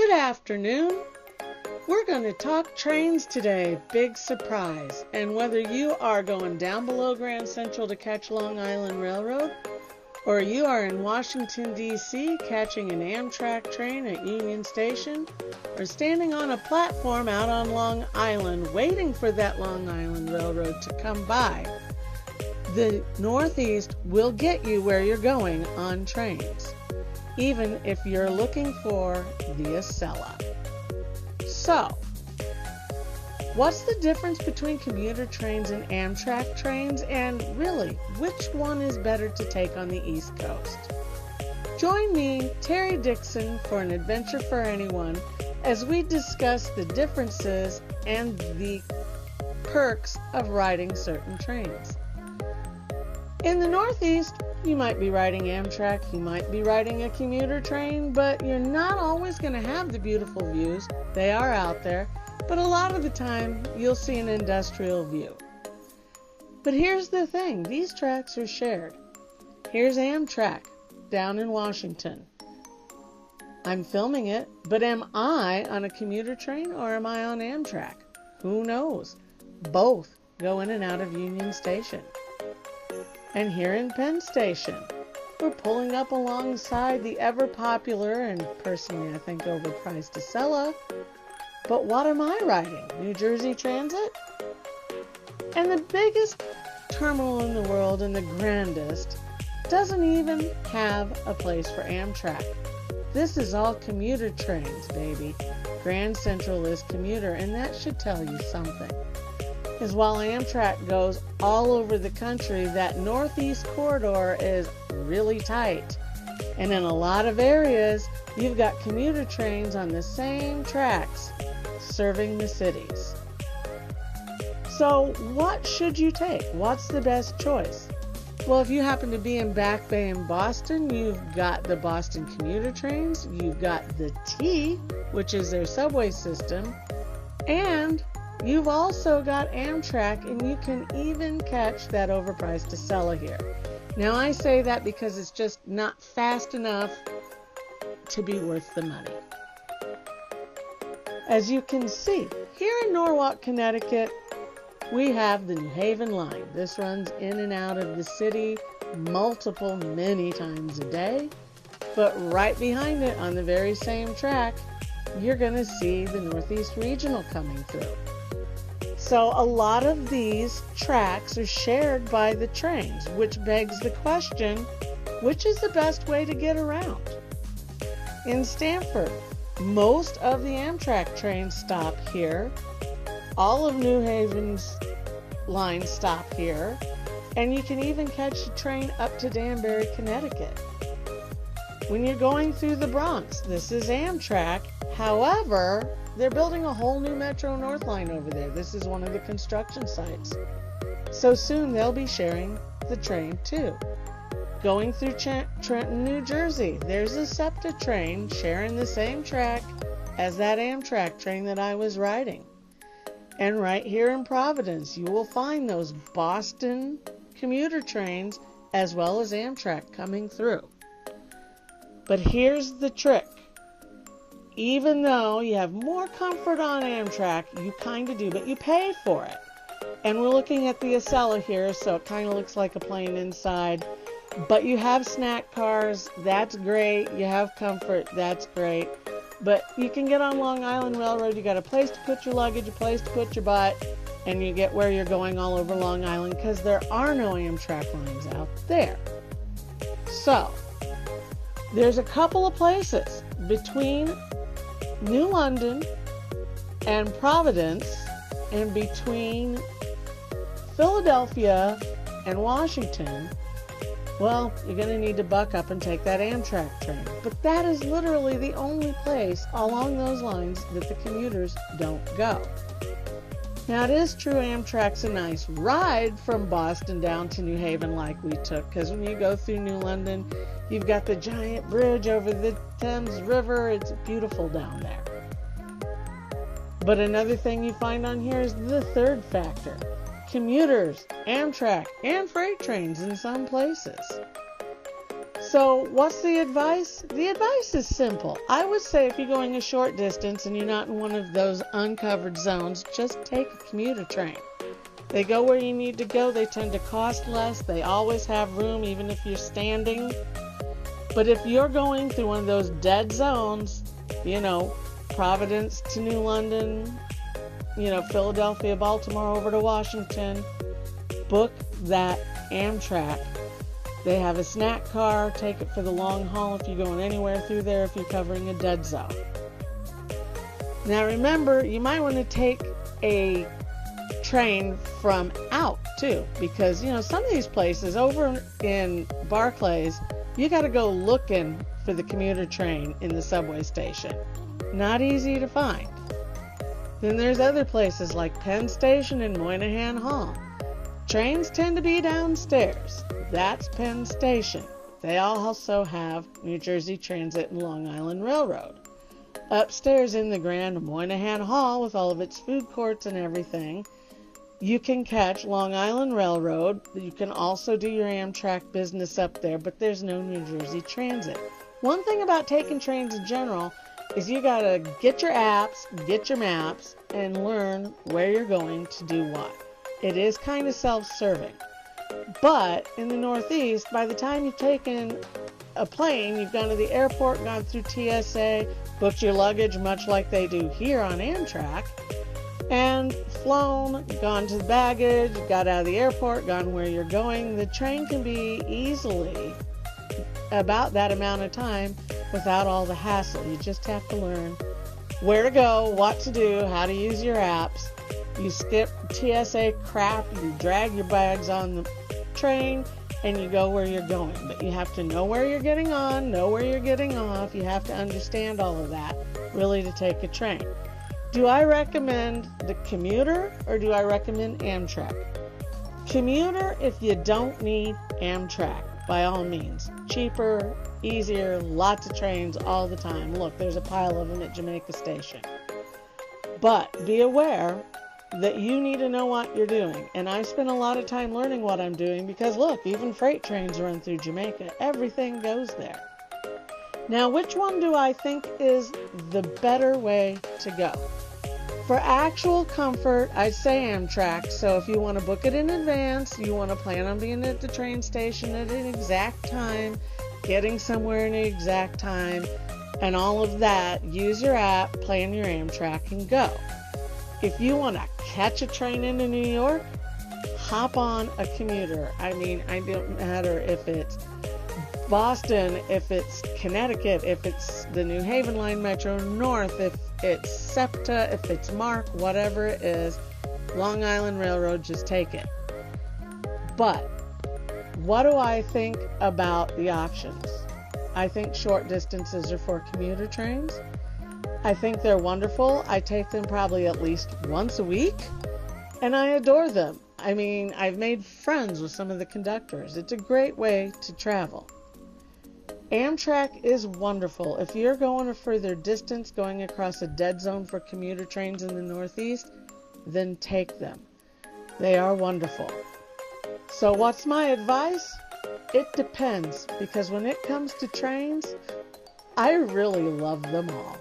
Good afternoon. We're going to talk trains today, big surprise. And whether you are going down below Grand Central to catch Long Island Railroad, or you are in Washington, D.C. catching an Amtrak train at Union Station, or standing on a platform out on Long Island waiting for that Long Island Railroad to come by, the Northeast will get you where you're going on trains, even if you're looking for the Acela. So, what's the difference between commuter trains and Amtrak trains, and really, which one is better to take on the East Coast? Join me, Terry Dixon, for an adventure for anyone as we discuss the differences and the perks of riding certain trains. In the Northeast, you might be riding Amtrak, you might be riding a commuter train, but you're not always going to have the beautiful views. They are out there, but a lot of the time you'll see an industrial view. But here's the thing, these tracks are shared. Here's Amtrak down in Washington. I'm filming it, but am I on a commuter train or am I on Amtrak? Who knows? Both go in and out of Union Station. And here in Penn Station, we're pulling up alongside the ever-popular and personally I think overpriced Acela. But what am I riding? New Jersey Transit? And the biggest terminal in the world and the grandest doesn't even have a place for Amtrak. This is all commuter trains, baby. Grand Central is commuter, and that should tell you something. Because while Amtrak goes all over the country, that Northeast corridor is really tight. And in a lot of areas, you've got commuter trains on the same tracks serving the cities. So what should you take? What's the best choice? Well, if you happen to be in Back Bay in Boston, you've got the Boston commuter trains, you've got the T, which is their subway system, and you've also got Amtrak, and you can even catch that overpriced Acela here. Now, I say that because it's just not fast enough to be worth the money. As you can see, here in Norwalk, Connecticut, we have the New Haven line. This runs in and out of the city many times a day. But right behind it, on the very same track, you're going to see the Northeast Regional coming through. So a lot of these tracks are shared by the trains, which begs the question, which is the best way to get around? In Stamford, most of the Amtrak trains stop here. All of New Haven's lines stop here. And you can even catch a train up to Danbury, Connecticut. When you're going through the Bronx, this is Amtrak. However, they're building a whole new Metro North line over there. This is one of the construction sites. So soon they'll be sharing the train too. Going through Trenton, New Jersey, there's a SEPTA train sharing the same track as that Amtrak train that I was riding. And right here in Providence, you will find those Boston commuter trains as well as Amtrak coming through. But here's the trick. Even though you have more comfort on Amtrak, you kind of do, but you pay for it. And we're looking at the Acela here, so it kind of looks like a plane inside. But you have snack cars, that's great. You have comfort, that's great. But you can get on Long Island Railroad, you got a place to put your luggage, a place to put your butt, and you get where you're going all over Long Island because there are no Amtrak lines out there. So, there's a couple of places between New London and Providence and between Philadelphia and Washington. Well, you're going to need to buck up and take that Amtrak train. But that is literally the only place along those lines that the commuters don't go. Now, it is true Amtrak's a nice ride from Boston down to New Haven like we took, because when you go through New London, you've got the giant bridge over the Thames River. It's beautiful down there. But another thing you find on here is the third factor. Commuters, Amtrak, and freight trains in some places. So what's the advice? The advice is simple. I would say if you're going a short distance and you're not in one of those uncovered zones, just take a commuter train. They go where you need to go. They tend to cost less. They always have room, even if you're standing. But if you're going through one of those dead zones, Providence to New London, Philadelphia, Baltimore, over to Washington, book that Amtrak. They have a snack car. Take it for the long haul if you're going anywhere through there, if you're covering a dead zone. Now remember, you might want to take a train from out too, because some of these places over in Barclays, you got to go looking for the commuter train in the subway station. Not easy to find. Then there's other places like Penn Station and Moynihan Hall. Trains tend to be downstairs. That's Penn Station. They also have New Jersey Transit and Long Island Railroad. Upstairs in the Grand Moynihan Hall, with all of its food courts and everything, you can catch Long Island Railroad. You can also do your Amtrak business up there, but there's no New Jersey Transit. One thing about taking trains in general is you got to get your apps, get your maps, and learn where you're going to do what. It is kind of self-serving. But in the Northeast, by the time you've taken a plane, you've gone to the airport, gone through TSA, booked your luggage much like they do here on Amtrak, and flown, gone to the baggage, got out of the airport, gone where you're going. The train can be easily about that amount of time without all the hassle. You just have to learn where to go, what to do, how to use your apps. You skip TSA crap, you drag your bags on the train, and you go where you're going. But you have to know where you're getting on, know where you're getting off. You have to understand all of that, really, to take a train. Do I recommend the Commuter or do I recommend Amtrak? Commuter if you don't need Amtrak, by all means. Cheaper, easier, lots of trains all the time. Look, there's a pile of them at Jamaica Station. But be aware that you need to know what you're doing. And I've spent a lot of time learning what I'm doing because, look, even freight trains run through Jamaica. Everything goes there. Now, which one do I think is the better way to go? For actual comfort, I'd say Amtrak. So if you want to book it in advance, you want to plan on being at the train station at an exact time, getting somewhere in an exact time, and all of that, use your app, plan your Amtrak, and go. If you want to catch a train into New York, hop on a commuter. I mean, it don't matter if it's Boston, if it's Connecticut, if it's the New Haven Line Metro North, if it's SEPTA, if it's MARC, whatever it is, Long Island Railroad, just take it. But what do I think about the options? I think short distances are for commuter trains. I think they're wonderful. I take them probably at least once a week, and I adore them. I mean, I've made friends with some of the conductors. It's a great way to travel. Amtrak is wonderful. If you're going a further distance, going across a dead zone for commuter trains in the Northeast, then take them. They are wonderful. So what's my advice? It depends, because when it comes to trains, I really love them all.